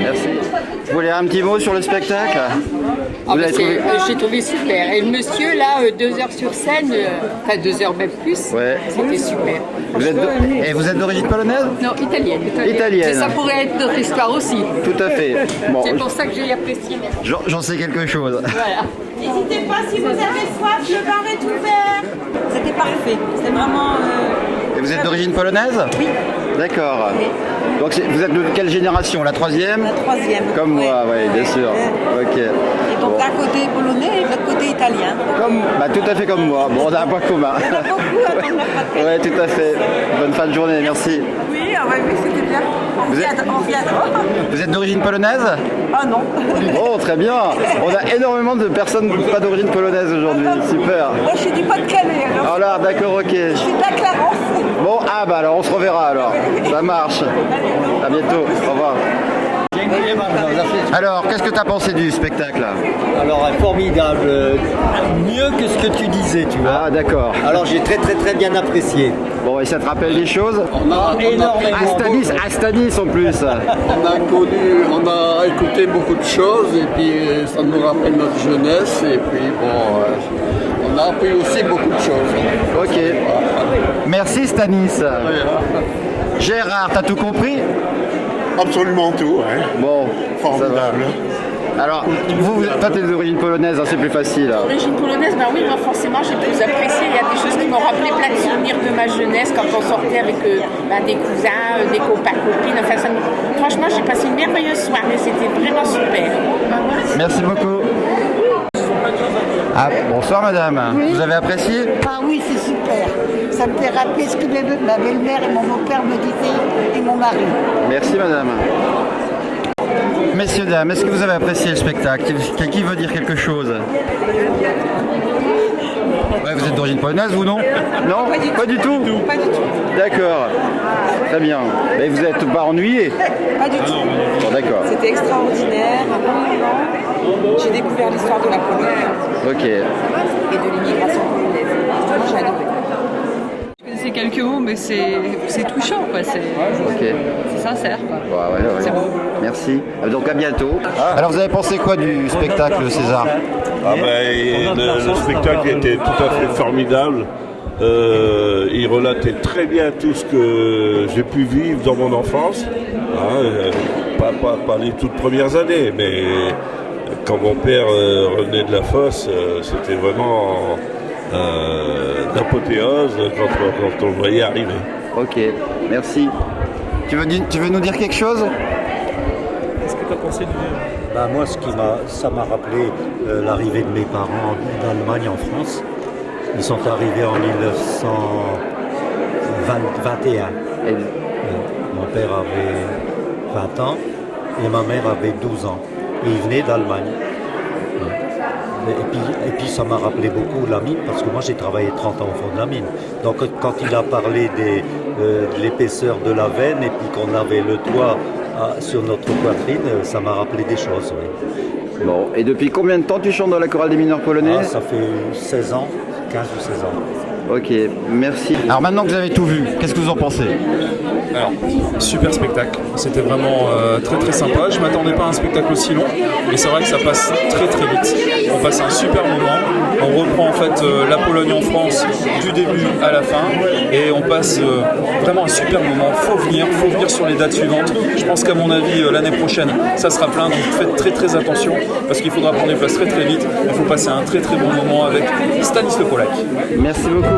Merci. Vous voulez un petit mot sur le spectacle? J'ai trouvé super. Et le monsieur, là, 2 heures sur scène, enfin 2 heures même plus, Ouais. c'était super. Et vous êtes d'origine polonaise? Non, italienne. Italienne. Mais ça pourrait être notre histoire aussi. Tout à fait. Bon, C'est pour ça que j'ai apprécié. j'en sais quelque chose. Voilà. N'hésitez pas, si vous avez soif, le bar est ouvert. C'était parfait. C'était vraiment... Et vous êtes d'origine polonaise? Oui. D'accord. Donc vous êtes de quelle génération? La troisième? La troisième. Comme moi, oui, bien sûr. Ok. Et donc d'un côté polonais et de l'autre côté italien. Tout à fait comme moi. Bon, on a un point commun. On a beaucoup à prendre la pratique. Oui, tout à fait. Bonne fin de journée, merci. Oui, c'était bien. Vous êtes d'origine polonaise? Ah non. Oh, très bien. On a énormément de personnes pas d'origine polonaise aujourd'hui. Super. Moi, je suis du Pas-de-Calais, alors. Oh là, d'accord, ok. Je suis de la Clarence. Bon, bah alors on se reverra alors. Ça marche. À bientôt. Au revoir. Alors, qu'est-ce que tu as pensé du spectacle? Alors, formidable. Mieux que ce que tu disais, tu vois. Ah, d'accord. Alors, j'ai très bien apprécié. Bon, et ça te rappelle des choses? Énormément. Astanis en plus. On a écouté beaucoup de choses et puis ça nous rappelle notre jeunesse et puis bon, on a appris aussi beaucoup de choses. Ok. Merci Stanis. Gérard, t'as tout compris? Absolument tout, hein. Bon, Formidable. Alors, toi t'es d'origine polonaise, hein, c'est plus facile. D'origine polonaise, ben oui, moi forcément j'ai plus apprécié. Il y a des choses qui m'ont rappelé plein de souvenirs de ma jeunesse quand on sortait avec des cousins, des copains, copines. Enfin, franchement, j'ai passé une merveilleuse soirée, c'était vraiment super. Merci beaucoup. Ah, bonsoir madame. Oui. Vous avez apprécié? Ah oui, c'est super. Ça me fait rappeler ce que ma belle-mère et mon beau-père me disaient et mon mari. Merci madame. Messieurs, dames, est-ce que vous avez apprécié le spectacle? Qui veut dire quelque chose? Ouais, vous êtes d'origine polonaise, vous non? Non? Pas du tout. Pas du tout. D'accord. Très bien. Mais vous n'êtes pas ennuyé? Pas du tout. Bon, d'accord. C'était extraordinaire, un bon moment. J'ai découvert l'histoire de la Pologne Ok. et de l'immigration polonaise. Franchement, j'ai adoré. Je connaissais quelques mots, mais c'est touchant, quoi. C'est sincère, quoi. Ouais. C'est beau. Merci. Donc à bientôt. Alors vous avez pensé quoi du spectacle César? Le spectacle était tout à fait formidable. Il relatait très bien tout ce que j'ai pu vivre dans mon enfance. Pas les toutes premières années, mais quand mon père revenait de la fosse, c'était vraiment l'apothéose quand on le voyait arriver. Ok, merci. Tu veux nous dire quelque chose? Qu'est-ce que tu as pensé du... Moi, ça m'a rappelé l'arrivée de mes parents d'Allemagne en France. Ils sont arrivés en 1921. Mon père avait 20 ans et ma mère avait 12 ans. Et ils venaient d'Allemagne. Et puis ça m'a rappelé beaucoup la mine, parce que moi j'ai travaillé 30 ans au fond de la mine. Donc quand il a parlé de l'épaisseur de la veine et puis qu'on avait le toit sur notre poitrine, ça m'a rappelé des choses. Oui. Bon, et depuis combien de temps tu chantes dans la chorale des mineurs polonais? Ça fait 16 ans, 15 ou 16 ans. Ok, merci. Alors maintenant que vous avez tout vu, qu'est-ce que vous en pensez? Alors, super spectacle. C'était vraiment très sympa. Je m'attendais pas à un spectacle aussi long, mais c'est vrai que ça passe très vite. On passe un super moment. On reprend en fait la Pologne en France du début à la fin, et on passe vraiment un super moment. Faut venir sur les dates suivantes. Je pense qu'à mon avis l'année prochaine, ça sera plein. Donc faites très attention parce qu'il faudra prendre des places très vite. Il faut passer un très bon moment avec Stanis le Polak. Merci beaucoup.